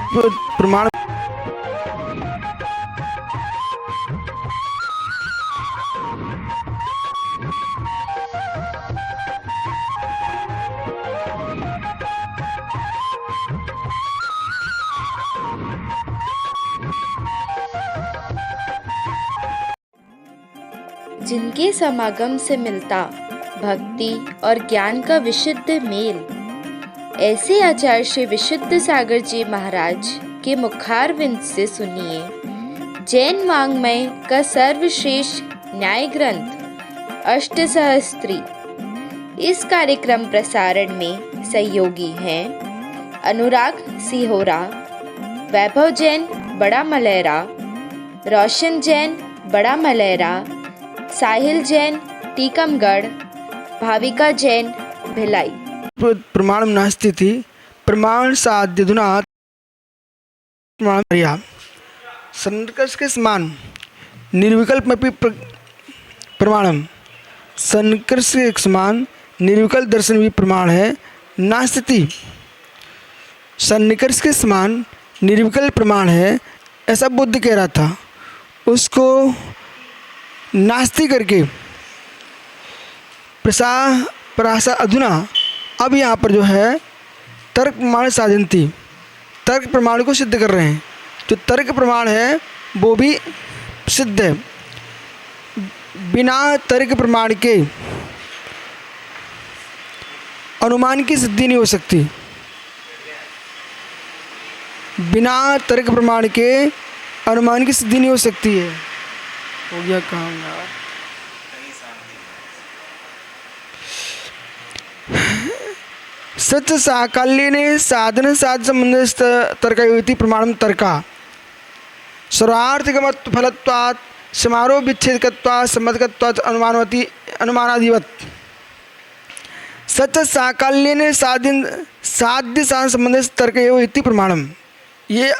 प्रमाण जिनके समागम से मिलता भक्ति और ज्ञान का विशुद्ध मेल, ऐसे आचार्य श्री विशुद्ध सागर जी महाराज के मुखारविंद से सुनिए जैन वाङ्मय का सर्वश्रेष्ठ न्याय ग्रंथ अष्टसहस्त्री। इस कार्यक्रम प्रसारण में सहयोगी हैं अनुराग सिहोरा, वैभव जैन बड़ा मलहरा, रोशन जैन बड़ा मलहरा, साहिल जैन टीकमगढ़, भाविका जैन भिलाई। प्रमाणम नास्ति थी प्रमाण साध्यधुना प्रमाण संकर्ष के समान निर्विकल्प में प्रमाणम, संकर्ष के समान निर्विकल्प दर्शन भी प्रमाण है। नास्ति सन्निकर्ष के समान निर्विकल्प प्रमाण है, ऐसा बुद्ध कह रहा था। उसको नास्ति करके प्रासा अधुना, अब यहाँ पर जो है तर्क प्रमाण साधनती, तर्क प्रमाण को सिद्ध कर रहे हैं। जो तर्क प्रमाण है वो भी सिद्ध है। बिना तर्क प्रमाण के अनुमान की सिद्धि नहीं हो सकती। बिना तर्क प्रमाण के अनुमान की सिद्धि नहीं हो सकती है। हो गया काम यार। सच साकाल्यने साधन साध संबंध तर्कयोति प्रमाणम तर्का सर्वार्थिकमत्व फलत्वात् समारोह विच्छेदकत्वात् सम्मतकत्वात् अनुमानवती अनुमानाधिवत। सच साकाल्यने साध्य साधन संबंध तर्कयोति प्रमाणम, ये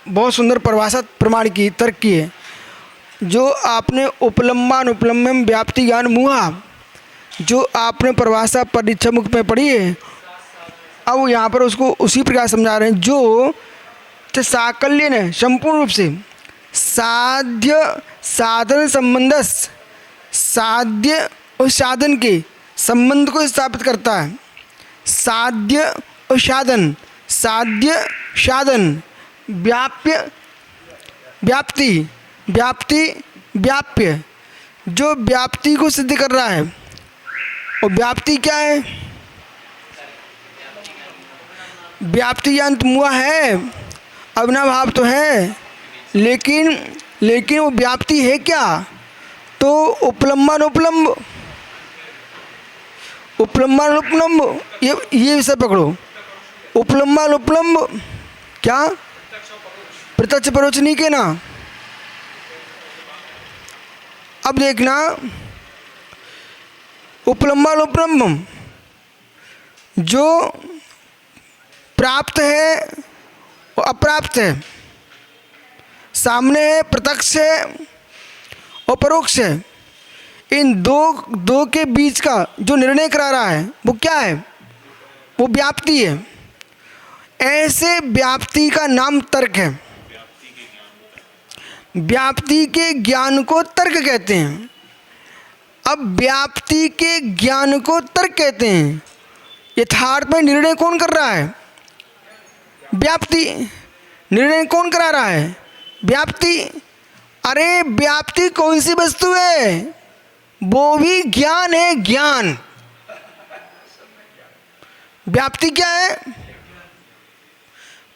बहुत सुंदर परिभाषा प्रमाण की तर्क की है। जो आपने उपलम्बानुपलम्बम व्याप्ति ज्ञान मुहा, जो आपने परिभाषा परीक्षा मुख में पढ़ी है, अब यहाँ पर उसको उसी प्रकार समझा रहे हैं। जो साकल्य ने संपूर्ण रूप से साध्य साधन संबंध, साध्य और साधन के संबंध को स्थापित करता है। साध्य और साधन, साध्य साधन, व्याप्य व्याप्ति, व्याप्ति व्याप्य, जो व्याप्ति को सिद्ध कर रहा है। और व्याप्ति क्या है? व्याप्ति अंत मुआ है, अविनाभाव तो है, लेकिन वो व्याप्ति है क्या? तो उपलम्बानुपलम्ब, उपलम्बानुपलम्ब, ये विषय पकड़ो। उपलम्बानुपलम्ब क्या? प्रत्यक्ष परोक्ष नहीं के ना। अब देखना, उपलम्बानुपलम्ब जो प्राप्त है और अप्राप्त है, सामने है, प्रत्यक्ष है और परोक्ष है, इन दो के बीच का जो निर्णय करा रहा है वो क्या है? वो व्याप्ति है। ऐसे व्याप्ति का नाम तर्क है। व्याप्ति के ज्ञान को तर्क कहते हैं। अब व्याप्ति के ज्ञान को तर्क कहते हैं। यथार्थ में निर्णय कौन कर रहा है? व्याप्ति। निर्णय कौन करा रहा है? व्याप्ति। अरे व्याप्ति कौन सी वस्तु है? वो भी ज्ञान है, ज्ञान। व्याप्ति क्या है?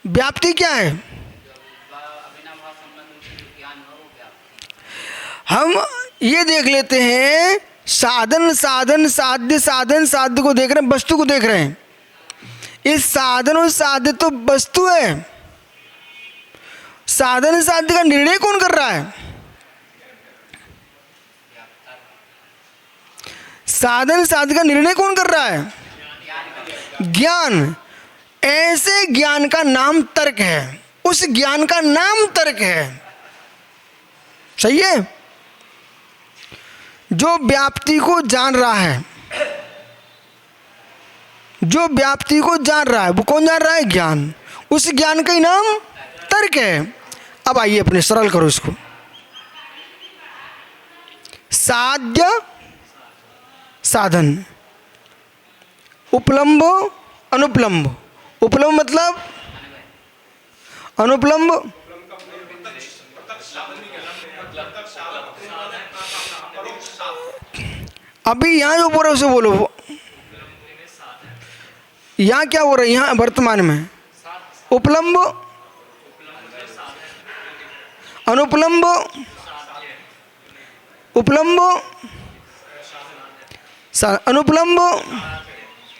व्याप्ति क्या है? हम ये देख लेते हैं, साधन साधन साध्य, साधन साध्य को देख रहे हैं, वस्तु को देख रहे हैं। इस साधन और साध्य तो वस्तु है। साधन साध्य का निर्णय कौन कर रहा है? साधन साध्य का निर्णय कौन कर रहा है? ज्ञान। ऐसे ज्ञान का नाम तर्क है। उस ज्ञान का नाम तर्क है। सही है? जो व्याप्ति को जान रहा है, जो व्याप्ति को जान रहा है, वो कौन जान रहा है? ज्ञान। उस ज्ञान का ही नाम तर्क है। अब आइए अपने सरल करो इसको। साध्य साधन, उपलम्ब अनुपलम्ब। उपलम्ब मतलब अनुपलम्ब अभी यहाँ जो बोल रहे हो उसे बोलो। यहाँ क्या हो रहा है? यहाँ वर्तमान में उपलम्ब अनुपलम्ब उपलम्ब अनुपलम्ब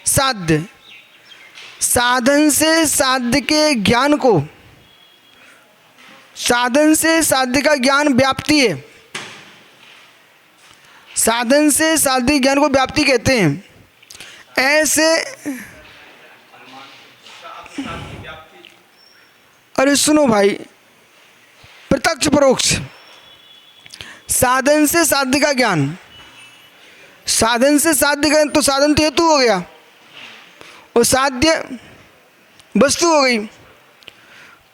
साध्य। साधन से साध्य के ज्ञान को, साधन से साध्य का ज्ञान व्याप्ति है। साधन से साध्य ज्ञान को व्याप्ति कहते हैं। ऐसे अरे सुनो भाई, प्रत्यक्ष परोक्ष, साधन से साध्य का ज्ञान, साधन से साध्य का, तो साधन तो हेतु हो गया और साध्य वस्तु हो गई।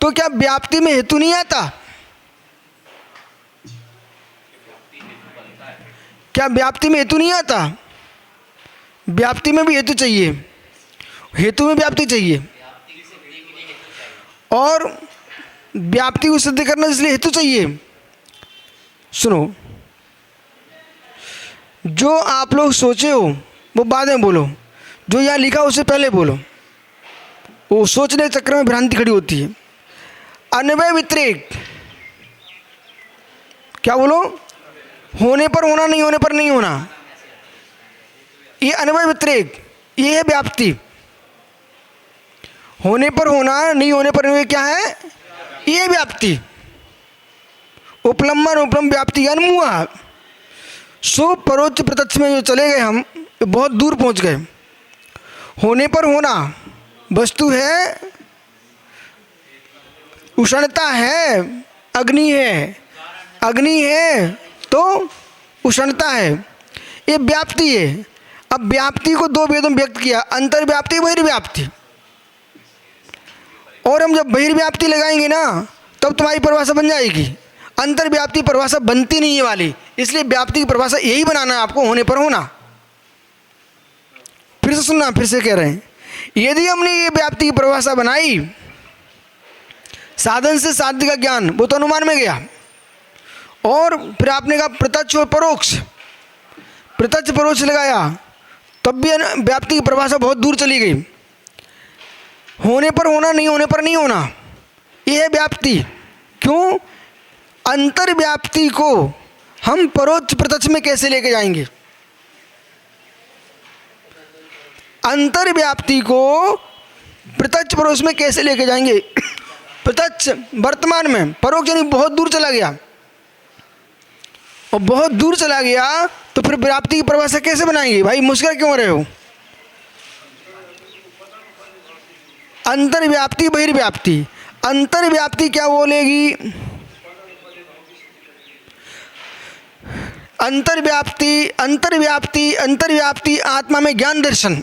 तो क्या व्याप्ति में हेतु नहीं आता? क्या व्याप्ति में हेतु नहीं आता? व्याप्ति में भी हेतु चाहिए, हेतु में व्याप्ति चाहिए, और व्याप्ति को सिद्ध करना इसलिए हेतु चाहिए। सुनो, जो आप लोग सोचे हो वो बाद में बोलो, जो यहाँ लिखा उससे पहले बोलो। वो सोचने के चक्कर में भ्रांति खड़ी होती है। अन्वय व्यतिरेक, क्या बोलो? होने पर होना, नहीं होने पर नहीं होना, ये अन्वय व्यतिरेक, ये है व्याप्ति। होने पर होना, नहीं होने पर नहीं, क्या है? ये व्याप्ति। उपलम्बन उपलम्ब व्याप्ति ज्ञान मुआ। सो परोक्ष प्रत्यक्ष में जो चले गए हम, बहुत दूर पहुंच गए। होने पर होना वस्तु है, उष्णता है, अग्नि है, अग्नि है तो उष्णता है, ये व्याप्ति है। अब व्याप्ति को दो वेदों में व्यक्त किया, अंतर्व्याप्ति बहिर्व्याप्ति। और हम जब बहिर्व्याप्ति लगाएंगे ना तब तुम्हारी परिभाषा बन जाएगी। अंतर्व्याप्ति परिभाषा बनती नहीं है वाली, इसलिए व्याप्ति की परिभाषा यही बनाना है आपको, होने पर होना। फिर से सुनना, फिर से कह रहे हैं, यदि हमने ये व्याप्ति की परिभाषा बनाई, साधन से साध्य का ज्ञान, वो तो अनुमान में गया। और फिर आपने कहा प्रत्यक्ष और परोक्ष, प्रत्यक्ष परोक्ष लगाया, तब भी व्याप्ति की परिभाषा बहुत दूर चली गई। होने पर होना, नहीं होने पर नहीं होना, यह है व्याप्ति। क्यों? अंतर्व्याप्ति को हम परोक्ष प्रत्यक्ष में कैसे लेके जाएंगे? अंतर्व्याप्ति को प्रत्यक्ष परोक्ष में कैसे लेके जाएंगे? प्रत्यक्ष वर्तमान में, परोक्ष यानी बहुत दूर चला गया। और बहुत दूर चला गया तो फिर व्याप्ति की परिभाषा कैसे बनाएंगे? भाई मुस्कुरा क्यों रहे हो? अंतर्व्याप्ति बहिर्व्याप्ति, अंतर्व्याप्ति क्या बोलेगी? अंतर्व्याप्ति अंतर्व्याप्ति अंतर्व्याप्ति आत्मा में ज्ञान दर्शन,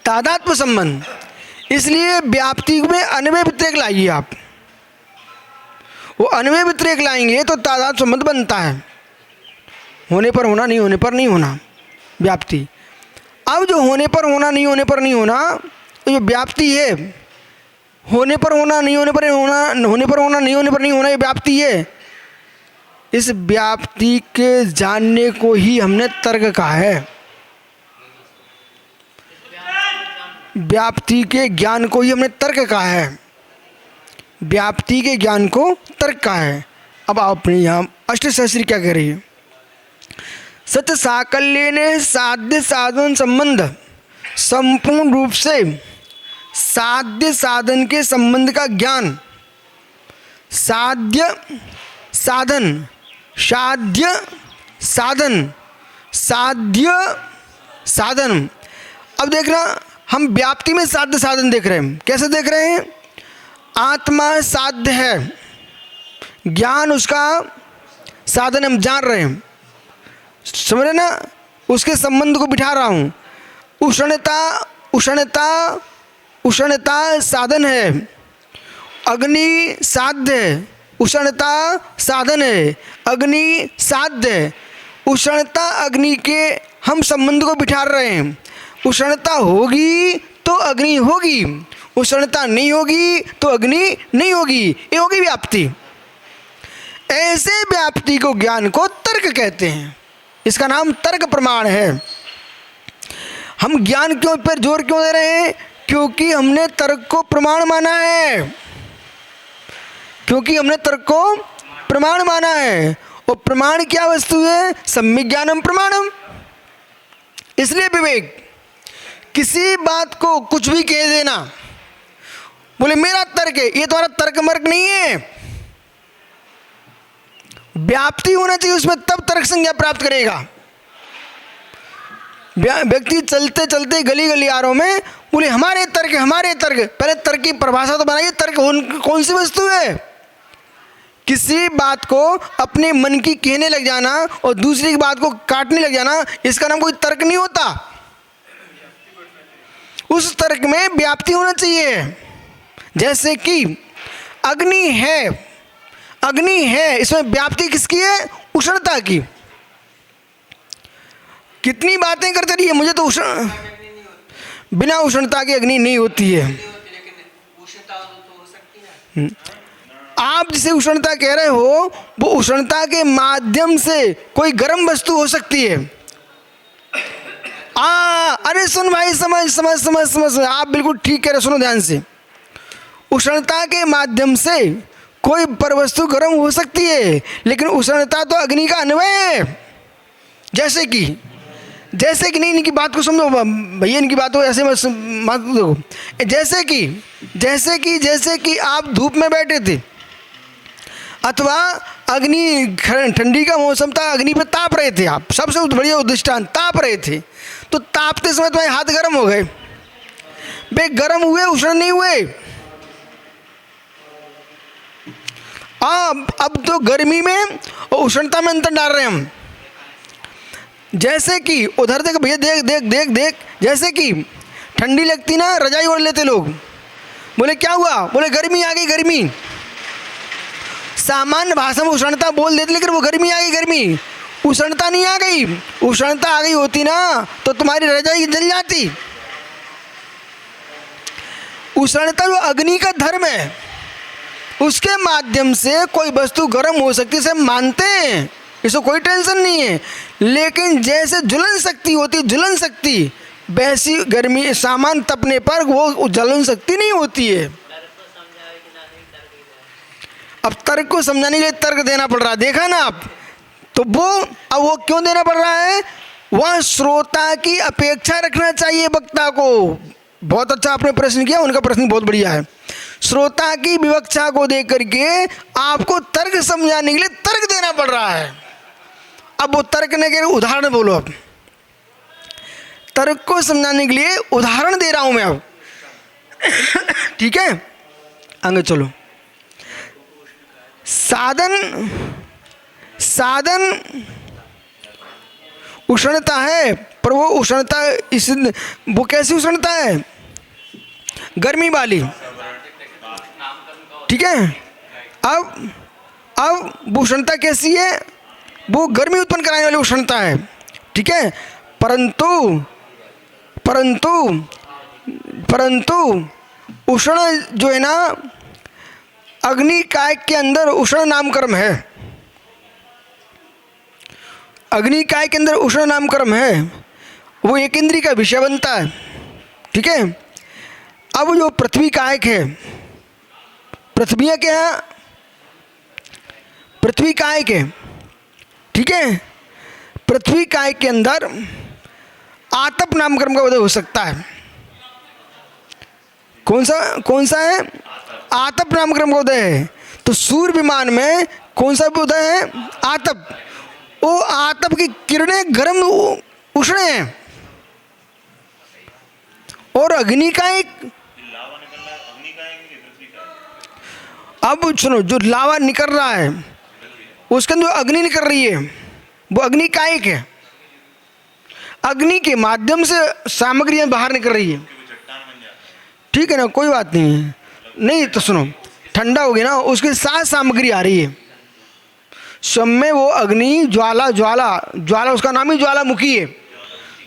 तादात्म्य संबंध। इसलिए व्याप्ति में अन्वय व्यतिरेक लाइए आप। वो अन्वय व्यतिरेक लाएंगे तो तादात्म्य संबंध बनता है। होने पर होना, नहीं होने पर नहीं होना, व्याप्ति। अब जो होने पर होना, नहीं होने पर नहीं होना, तो जो व्याप्ति है, होने पर होना, नहीं होने पर होना, होने पर होना, नहीं होने पर नहीं होना, ये व्याप्ति है। इस व्याप्ति के जानने को ही हमने तर्क कहा है। व्याप्ति के ज्ञान को ही हमने तर्क कहा है। व्याप्ति के ज्ञान को तर्क कहा है। अब आप अपने यहाँ अष्टशास्त्री क्या कह रही है? सच साकल्य ने साध्य साधन संबंध, संपूर्ण रूप से साध्य साधन के संबंध का ज्ञान, साध्य साधन, साध्य साधन, साध्य साधन। अब देखना, हम व्याप्ति में साध्य साधन देख रहे हैं। कैसे देख रहे हैं? आत्मा साध्य है, ज्ञान उसका साधन, हम जान रहे हैं, समझ रहे ना? उसके संबंध को बिठा रहा हूँ। उष्णता, उष्णता, उष्णता साधन है अग्नि साध्य है, उष्णता साधन है। अग्नि साध्य है, उष्णता अग्नि के हम संबंध को बिठा रहे हैं। उष्णता होगी तो अग्नि होगी, उष्णता नहीं होगी तो अग्नि नहीं होगी। ये होगी व्याप्ति। ऐसे व्याप्ति को, ज्ञान को तर्क कहते हैं। इसका नाम तर्क प्रमाण है। हम ज्ञान क्यों पर जोर क्यों दे रहे हैं? क्योंकि हमने तर्क को प्रमाण माना है, क्योंकि हमने तर्क को प्रमाण माना है। और प्रमाण क्या वस्तु है? सम्यक ज्ञानम प्रमाणम। इसलिए विवेक, किसी बात को कुछ भी कह देना, बोले मेरा तर्क है, ये तुम्हारा तर्क मर्क नहीं है। व्याप्ति होना चाहिए उसमें, तब तर्क संज्ञा प्राप्त करेगा। व्यक्ति चलते चलते गली गलियारों में बोले हमारे तर्क, हमारे तर्क। पहले तर्क की परिभाषा तो बनाइए। तर्क कौन सी वस्तु है? किसी बात को अपने मन की कहने लग जाना और दूसरी की बात को काटने लग जाना, इसका नाम कोई तर्क नहीं होता। उस तर्क में व्याप्ति होना चाहिए। जैसे कि अग्नि है, अग्नि है, इसमें व्याप्ति किसकी है? उष्णता की। कितनी बातें करते रहिए, मुझे तो बिना उष्णता की अग्नि नहीं होती है। आप जिसे उष्णता कह रहे हो, वो उष्णता के माध्यम से कोई गर्म वस्तु हो सकती है। अरे सुन भाई, समझ समझ समझ समझ, आप बिल्कुल ठीक कह रहे हो, सुनो ध्यान से। उष्णता के माध्यम से कोई परवस्तु गर्म हो सकती है, लेकिन उष्णता तो अग्नि का अन्वय है। जैसे कि नहीं, इनकी बात को समझो भैया, इनकी बात को ऐसे मत देखो। जैसे कि आप धूप में बैठे थे, अथवा अग्नि, ठंडी का मौसम था, अग्नि पे ताप रहे थे आप। सबसे बढ़िया दृष्टांत, ताप रहे थे, तो तापते समय तुम्हारे हाथ गर्म हो गए। बे गर्म हुए, उष्ण नहीं हुए। अब तो गर्मी में और उष्णता में अंतर डाल रहे हैं हम। जैसे कि उधर देख भैया, देख देख देख देख, जैसे कि ठंडी लगती ना, रजाई ओढ़ लेते लोग। बोले क्या हुआ? बोले गर्मी आ गई, गर्मी। सामान्य भाषा में उष्णता बोल देते, लेकिन वो गर्मी आ गई, गर्मी। उष्णता नहीं आ गई। उष्णता आ गई होती ना तो तुम्हारी रजाई जल जाती। उष्णता जो अग्नि का धर्म है, उसके माध्यम से कोई वस्तु गर्म हो सकती है, इसे मानते हैं, इसको कोई टेंशन नहीं है। लेकिन जैसे ज्वलन शक्ति होती, ज्वलन शक्ति, वैसी गर्मी सामान तपने पर वो ज्वलन शक्ति नहीं होती है। अब तर्क को समझाने के लिए तर्क देना पड़ रहा है, देखा ना आप। तो वो क्यों देना पड़ रहा है? वह श्रोता की अपेक्षा रखना चाहिए वक्ता को। बहुत अच्छा आपने प्रश्न किया, उनका प्रश्न बहुत बढ़िया है। श्रोता की विवक्षा को देख करके आपको तर्क समझाने के लिए तर्क देना पड़ रहा है। अब वो तर्क ने कह, उदाहरण बोलो। अब तर्क को समझाने के लिए उदाहरण दे रहा हूं मैं अब। ठीक है, आगे चलो। साधन उष्णता है, पर वो उष्णता वो कैसी उष्णता है? गर्मी वाली। ठीक है। अब वो उष्णता कैसी है? वो गर्मी उत्पन्न कराने वाली उष्णता है। ठीक है। परंतु उष्ण जो है ना, अग्नि काय के अंदर उष्ण नामकर्म है। अग्नि काय के अंदर उष्ण नामकर्म है, वो एक इंद्रिय का विषय बनता है। ठीक है। अब जो पृथ्वी कायक है, पृथ्वी क्या है? पृथ्वी कायक है। ठीक है। पृथ्वी कायक के अंदर आतप नामकर्म का उदय हो सकता है। कौन सा है? आतप नामकर्म का उदय है। तो सूर्य विमान में कौन सा उदय है? आतप। वो आतप की किरणें गर्म उष्ण हैं। और अग्नि का एक, अब सुनो, जो लावा निकल रहा है उसके अंदर अग्नि निकल रही है, वो अग्नि कायक है। अग्नि के माध्यम से सामग्रियां बाहर निकल रही है। ठीक है ना, कोई बात नहीं है। नहीं तो सुनो, ठंडा हो गया ना, उसके साथ सामग्री आ रही है। स्वयं में वो अग्नि, ज्वाला, ज्वाला ज्वाला उसका नाम ही ज्वालामुखी है।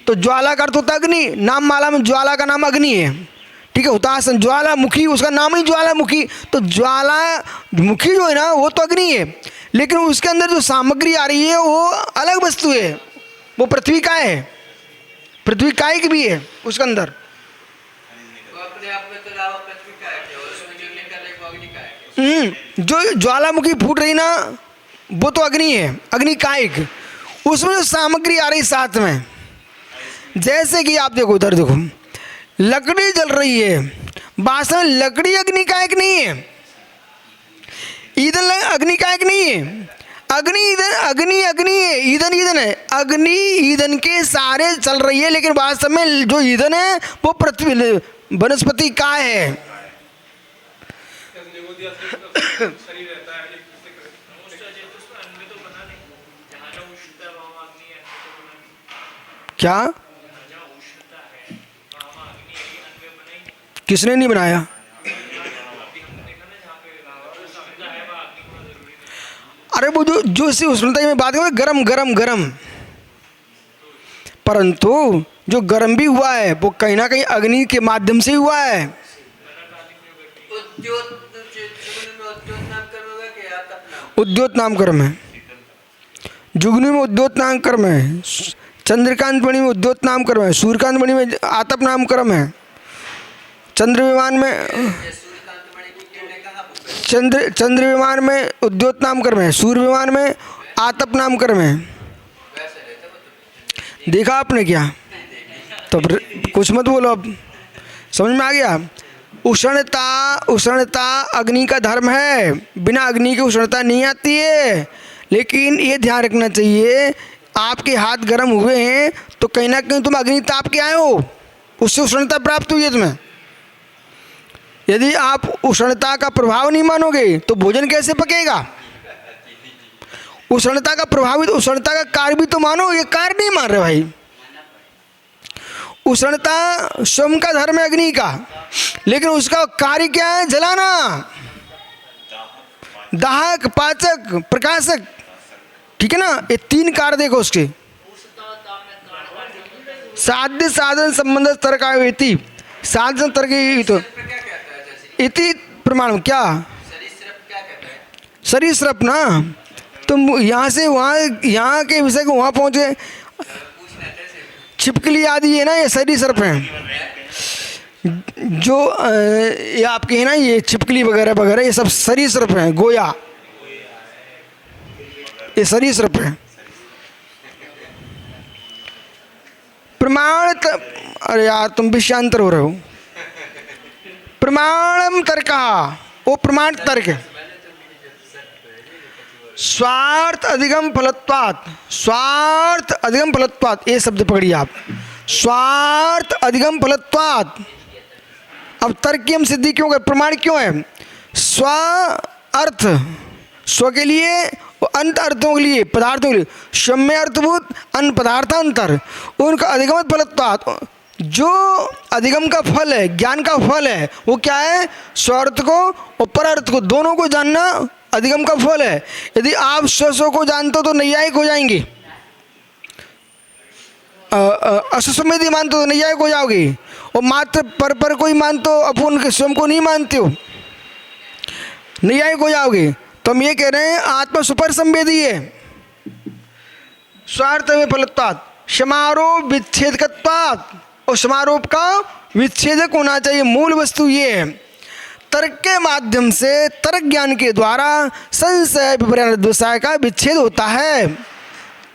तो ज्वाला का अर्थ होता है अग्नि, नाम माला में ज्वाला का नाम अग्नि है, ठीक है। हुतासन ज्वालामुखी, उसका नाम ही ज्वालामुखी। तो ज्वालामुखी जो है ना वो तो अग्नि है, लेकिन उसके अंदर जो सामग्री आ रही है वो अलग वस्तु है, वो पृथ्वी का है, पृथ्वी काय की भी है उसके अंदर। जो ज्वालामुखी फूट रही ना वो तो अग्नि है, अग्नि कायिक। उसमें जो सामग्री आ रही साथ में, जैसे कि आप देखो इधर देखो, लकड़ी जल रही है, वास्तव में लकड़ी अग्नि कायिक नहीं है, ईंधन अग्नि कायिक नहीं है। अग्नि ईंधन, अग्नि अग्नि है, ईंधन ईंधन है। अग्नि ईंधन के सारे चल रही है, लेकिन वास्तव में जो ईंधन है वो पृथ्वी वनस्पति का है। क्या? किसने नहीं बनाया? अरे वो जो इसी उष्णता की मैं बात करूँ, गरम गरम गरम, परंतु जो गरम भी हुआ है वो कहीं ना कहीं अग्नि के माध्यम से हुआ है। उद्योत नाम कर्म है, जुगनू में उद्योत नाम कर्म है, चंद्रकांत मणि में उद्योत नाम कर्म है, सूर्यकांत मणि में आतप नाम कर्म है, चंद्र विमान में चंद्र विमान में उद्योत नाम कर्म है, सूर्य विमान में आतप नाम कर्म है। देखा आपने क्या? तो कुछ मत बोलो, अब समझ में आ गया। उष्णता, उष्णता अग्नि का धर्म है, बिना अग्नि की उष्णता नहीं आती है। लेकिन ये ध्यान रखना चाहिए, आपके हाथ गर्म हुए हैं तो कहीं ना कहीं तुम अग्नि ताप के आए हो, उससे उष्णता प्राप्त हुई है तुम्हें। यदि आप उष्णता का प्रभाव नहीं मानोगे तो भोजन कैसे पकेगा? उष्णता का प्रभावित, उष्णता का कार्य भी तो मानो, ये कार्य नहीं मान रहे भाई। उष्णता स्वयं का धर्म है अग्नि का, लेकिन उसका कार्य क्या है? जलाना, दाहक, पाचक, प्रकाशक, ठीक है ना। ये तीन कार्य देखो उसके। साध्य साधन संबंध तर्क आयोति, साधन तर्क तो इति प्रमाण क्या? सरीसृप ना, तुम यहाँ से वहाँ, यहाँ के विषय को वहाँ पहुँचे। छिपकली आदि है ना, ये सरीसृप हैं। जो ये आपके है ना, ये छिपकली वगैरह वगैरह, ये सब सरीसृप हैं। गोया, ये सरीसृप हैं। प्रमाण अरे यार तुम विषयांतर हो रहे हो। प्रमाणम तर्क, वो प्रमाण तर्क है। स्वार्थ अधिगम फलत्वात्, स्वार्थ अधिगम फलत्वात्, ये शब्द पकड़िए आप, स्वार्थ अधिगम फलत्वात्। अब तर्क की हम सिद्धि क्यों कर, प्रमाण क्यों है? स्व अर्थ, स्व के लिए, अंत अर्थों के लिए, पदार्थों के लिए, स्वम्य अर्थभूत अन पदार्थांतर, उनका अधिगम फलत्वात्। जो अधिगम का फल है, ज्ञान का फल है, वो क्या है? स्वार्थ को और परअर्थ को, दोनों को जानना अधिगम का फल है। यदि आप स्व को जानते हो तो नैयायिक हो जाएंगे, असुसमेधी मानते हो तो नैयायिक हो जाओगे, और मात्र पर को ही मानते हो, अपन स्वयं को नहीं मानते हो, नैयायिक हो जाओगे। तो हम ये कह रहे हैं आत्मा सुपर संवेदी है। स्वार्थ में फलत्वात्, समारोह विच्छेदकत्वात्, और समारोह का विच्छेदक होना चाहिए। मूल वस्तु ये है, तर्क के माध्यम से, तर्क ज्ञान के द्वारा संशय विपर्यय द्वैसाय का विच्छेद होता है।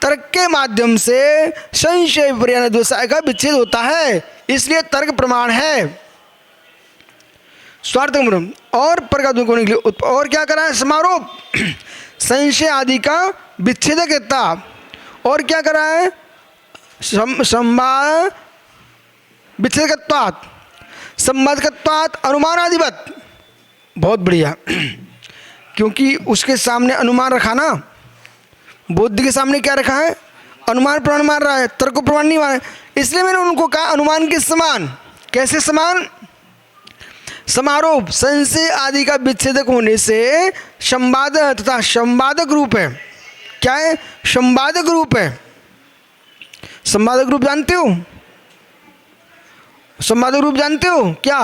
तर्क के माध्यम से संशय विपर्यय द्वैसाय का विच्छेद होता है, इसलिए तर्क प्रमाण है। स्वार्थ और पर का होने के लिए, और क्या करा है? समारोह, संशय आदि का विच्छेदक रहता। और क्या करा है? संवाद विच्छेदकत्वात्, संवादकत्वात्, अनुमानादिवत। बहुत बढ़िया, क्योंकि उसके सामने अनुमान रखा ना, बुद्ध के सामने क्या रखा है? अनुमान प्रमाण मान रहा है, तर्क प्रमाण नहीं मान, इसलिए मैंने उनको कहा अनुमान के समान। कैसे समान? समारोप संशय आदि का विच्छेदक होने से संवाद तथा संवादक रूप है। क्या है? संवादक रूप है। संवादक रूप जानते हो? संवादक रूप जानते हो क्या?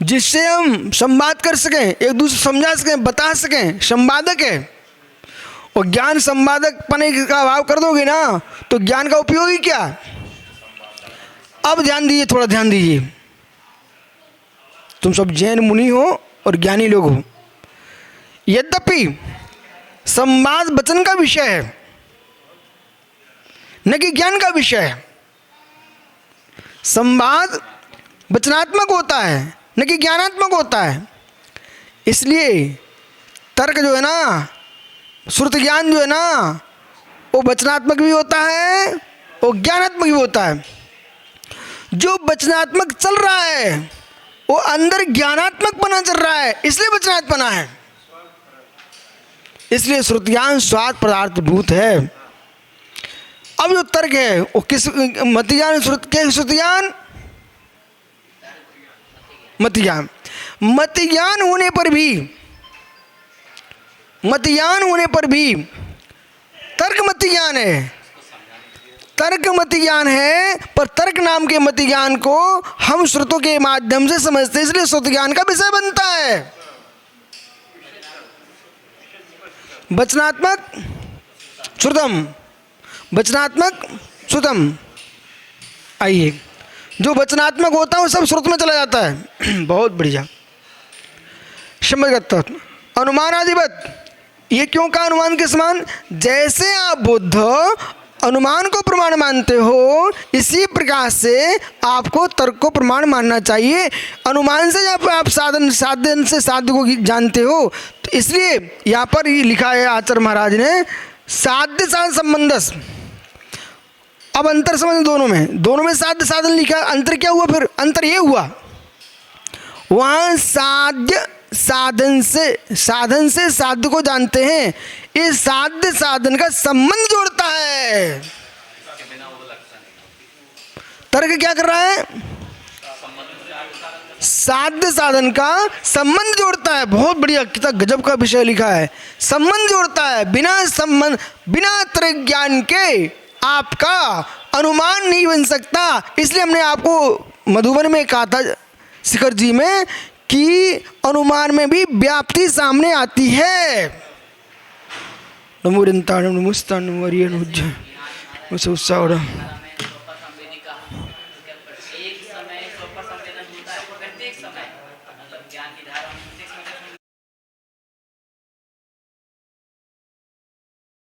जिससे हम संवाद कर सकें, एक दूसरे समझा सकें, बता सकें, संवादक है। और ज्ञान संवादक पने का अभाव कर दोगे ना तो ज्ञान का उपयोग ही क्या? अब ध्यान दीजिए, थोड़ा ध्यान दीजिए। तुम सब जैन मुनि हो और ज्ञानी लोग हो। यद्यपि संवाद वचन का विषय है, न कि ज्ञान का विषय है। संवाद वचनात्मक होता है, न कि ज्ञानात्मक होता है। इसलिए तर्क जो है ना, श्रुत ज्ञान जो है ना, वो वचनात्मक भी होता है और ज्ञानात्मक भी होता है। जो वचनात्मक चल रहा है वो अंदर ज्ञानात्मक बना चल रहा है, इसलिए वचनात्मक बना है। इसलिए श्रुत ज्ञान स्वाद पदार्थ भूत है। अब जो तर्क है वो किस मत ज्ञान, श्रुत के श्रुत ज्ञान, मत ज्ञान। मत ज्ञान होने पर भी, मत ज्ञान होने पर भी तर्क मत ज्ञान है। तर्क मत ज्ञान है, पर तर्क नाम के मत ज्ञान को हम श्रुतों के माध्यम से समझते हैं, इसलिए श्रुत ज्ञान का विषय बनता है। वचनात्मक श्रुतम, वचनात्मक श्रुतम। आइए, जो वचनात्मक होता है वो सब श्रुत में चला जाता है। बहुत बढ़िया, समझ। अनुमानादिवत, ये क्यों कहा अनुमान के समान? जैसे आप बुद्ध अनुमान को प्रमाण मानते हो, इसी प्रकार से आपको तर्क को प्रमाण मानना चाहिए। अनुमान से जब आप साधन से साध्य को जानते हो, तो इसलिए यहाँ पर ये लिखा है आचार्य महाराज ने, साध्य साधन संबंधस। अब अंतर समझ दोनों में साध्य साधन लिखा, अंतर क्या हुआ? फिर अंतर ये हुआ, वहाँ साध्य साधन से साध्य को जानते हैं, इस साध्य साधन का संबंध जोड़ता है। तर्क क्या कर रहा है? साध्य साधन का संबंध जोड़ता है। बहुत बढ़िया, कितना गजब का विषय लिखा है। संबंध जोड़ता है। बिना संबंध, बिना तर्क ज्ञान के आपका अनुमान नहीं बन सकता। इसलिए हमने आपको मधुबन में कहा था, शिखर जी में, कि अनुमान में भी व्याप्ति सामने आती है।